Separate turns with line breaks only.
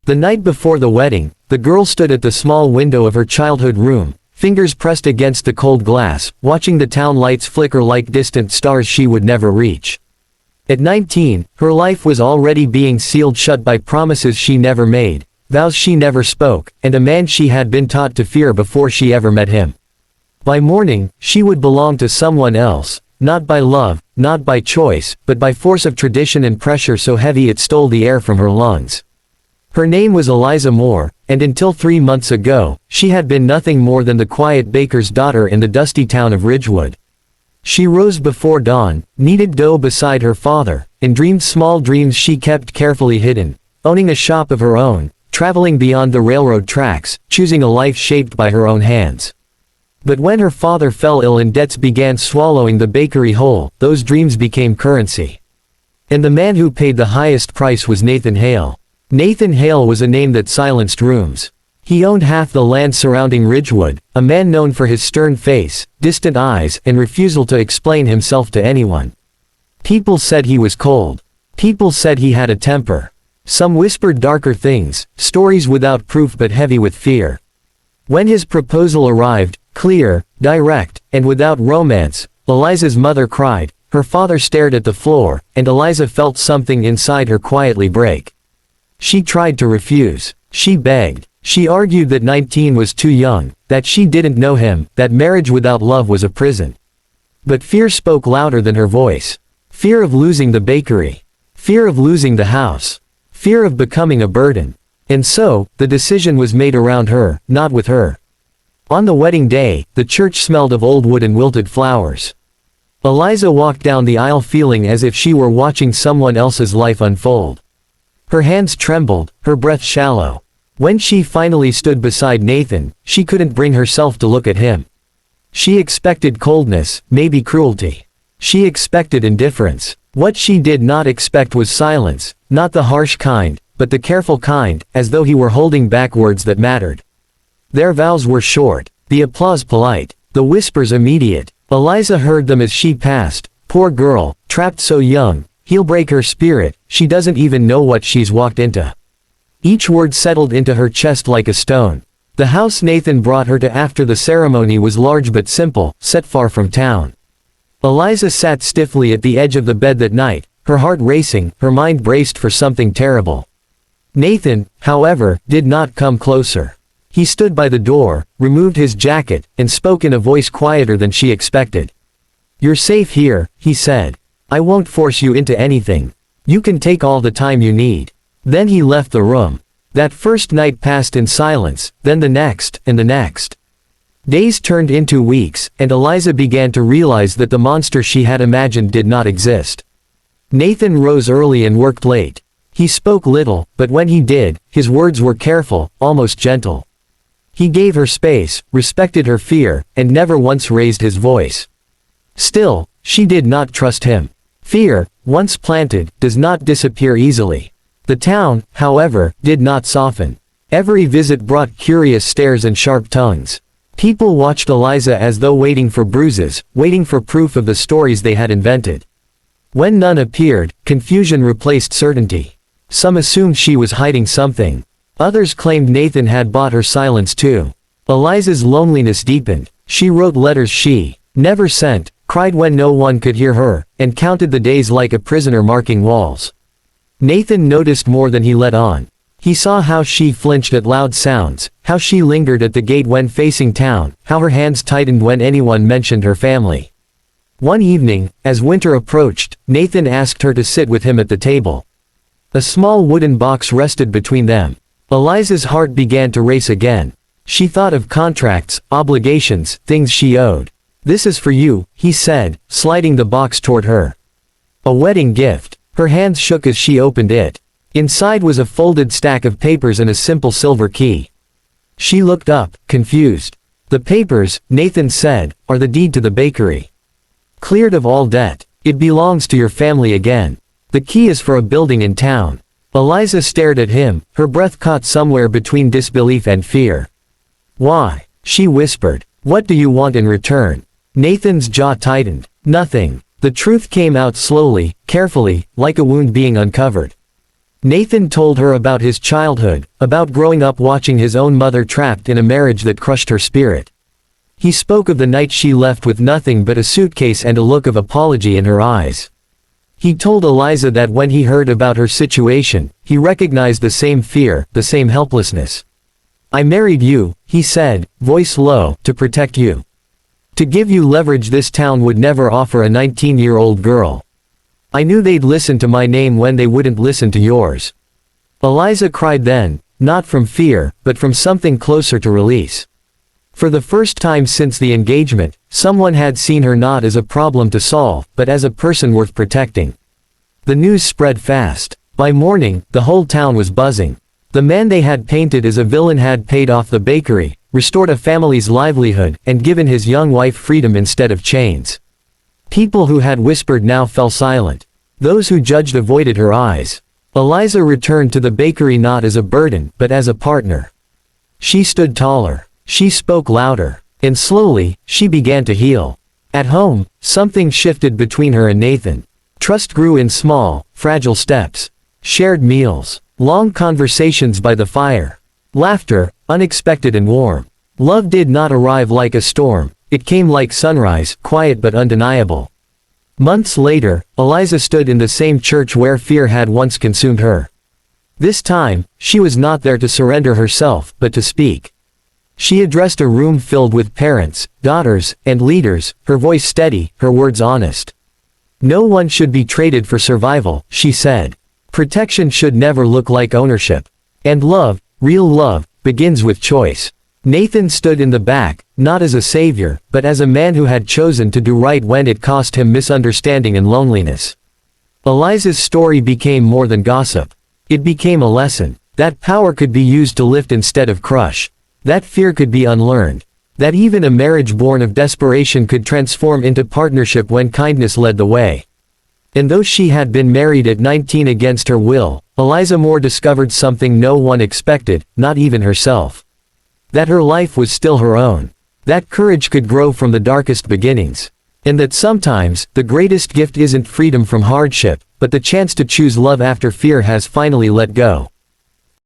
The night before the wedding, the girl stood at the small window of her childhood room, fingers pressed against the cold glass, watching the town lights flicker like distant stars she would never reach. At 19, her life was already being sealed shut by promises she never made, vows she never spoke, and a man she had been taught to fear before she ever met him. By morning, she would belong to someone else, not by love, not by choice, but by force of tradition and pressure so heavy it stole the air from her lungs. Her name was Eliza Moore, and until 3 months ago, she had been nothing more than the quiet baker's daughter in the dusty town of Ridgewood. She rose before dawn, kneaded dough beside her father, and dreamed small dreams she kept carefully hidden, owning a shop of her own, traveling beyond the railroad tracks, choosing a life shaped by her own hands. But when her father fell ill and debts began swallowing the bakery whole, those dreams became currency. And the man who paid the highest price was Nathan Hale. Nathan Hale was a name that silenced rooms. He owned half the land surrounding Ridgewood, a man known for his stern face, distant eyes, and refusal to explain himself to anyone. People said he was cold. People said he had a temper. Some whispered darker things, stories without proof but heavy with fear. When his proposal arrived, clear, direct, and without romance, Eliza's mother cried, her father stared at the floor, and Eliza felt something inside her quietly break. She tried to refuse. She begged. She argued that 19 was too young, that she didn't know him, that marriage without love was a prison. But fear spoke louder than her voice. Fear of losing the bakery. Fear of losing the house. Fear of becoming a burden. And so, the decision was made around her, not with her. On the wedding day, the church smelled of old wood and wilted flowers. Eliza walked down the aisle feeling as if she were watching someone else's life unfold. Her hands trembled, her breath shallow. When she finally stood beside Nathan, she couldn't bring herself to look at him. She expected coldness, maybe cruelty. She expected indifference. What she did not expect was silence, not the harsh kind, but the careful kind, as though he were holding back words that mattered. Their vows were short, the applause polite, the whispers immediate. Eliza heard them as she passed. Poor girl, trapped so young. He'll break her spirit, she doesn't even know what she's walked into. Each word settled into her chest like a stone. The house Nathan brought her to after the ceremony was large but simple, set far from town. Eliza sat stiffly at the edge of the bed that night, her heart racing, her mind braced for something terrible. Nathan, however, did not come closer. He stood by the door, removed his jacket, and spoke in a voice quieter than she expected. "You're safe here," he said. "I won't force you into anything. You can take all the time you need." Then he left the room. That first night passed in silence, then the next, and the next. Days turned into weeks, and Eliza began to realize that the monster she had imagined did not exist. Nathan rose early and worked late. He spoke little, but when he did, his words were careful, almost gentle. He gave her space, respected her fear, and never once raised his voice. Still, she did not trust him. Fear, once planted, does not disappear easily. The town, however, did not soften. Every visit brought curious stares and sharp tongues. People watched Eliza as though waiting for bruises, waiting for proof of the stories they had invented. When none appeared, confusion replaced certainty. Some assumed she was hiding something. Others claimed Nathan had bought her silence too. Eliza's loneliness deepened. She wrote letters she never sent, cried when no one could hear her, and counted the days like a prisoner marking walls. Nathan noticed more than he let on. He saw how she flinched at loud sounds, how she lingered at the gate when facing town, how her hands tightened when anyone mentioned her family. One evening, as winter approached, Nathan asked her to sit with him at the table. A small wooden box rested between them. Eliza's heart began to race again. She thought of contracts, obligations, things she owed. "This is for you," he said, sliding the box toward her. A wedding gift. Her hands shook as she opened it. Inside was a folded stack of papers and a simple silver key. She looked up, confused. "The papers," Nathan said, "are the deed to the bakery. Cleared of all debt. It belongs to your family again. The key is for a building in town." Eliza stared at him, her breath caught somewhere between disbelief and fear. "Why?" she whispered. "What do you want in return?" Nathan's jaw tightened. "Nothing." The truth came out slowly, carefully, like a wound being uncovered. Nathan told her about his childhood, about growing up watching his own mother trapped in a marriage that crushed her spirit. He spoke of the night she left with nothing but a suitcase and a look of apology in her eyes. He told Eliza that when he heard about her situation, he recognized the same fear, the same helplessness. "I married you," he said, voice low, "to protect you. To give you leverage this town would never offer a 19-year-old girl. I knew they'd listen to my name when they wouldn't listen to yours." Eliza cried then, not from fear, but from something closer to release. For the first time since the engagement, someone had seen her not as a problem to solve, but as a person worth protecting. The news spread fast. By morning, the whole town was buzzing. The man they had painted as a villain had paid off the bakery, restored a family's livelihood, and given his young wife freedom instead of chains. People who had whispered now fell silent. Those who judged avoided her eyes. Eliza returned to the bakery not as a burden, but as a partner. She stood taller. She spoke louder. And slowly, she began to heal. At home, something shifted between her and Nathan. Trust grew in small, fragile steps. Shared meals. Long conversations by the fire. Laughter, unexpected and warm. Love did not arrive like a storm. It came like sunrise, quiet but undeniable. Months later, Eliza stood in the same church where fear had once consumed her. This time, she was not there to surrender herself, but to speak. She addressed a room filled with parents, daughters, and leaders, her voice steady, her words honest. "No one should be traded for survival," she said. "Protection should never look like ownership. And love, real love, begins with choice." Nathan stood in the back, not as a savior, but as a man who had chosen to do right when it cost him misunderstanding and loneliness. Eliza's story became more than gossip. It became a lesson. That power could be used to lift instead of crush. That fear could be unlearned. That even a marriage born of desperation could transform into partnership when kindness led the way. And though she had been married at 19 against her will, Eliza Moore discovered something no one expected, not even herself. That her life was still her own. That courage could grow from the darkest beginnings. And that sometimes, the greatest gift isn't freedom from hardship, but the chance to choose love after fear has finally let go.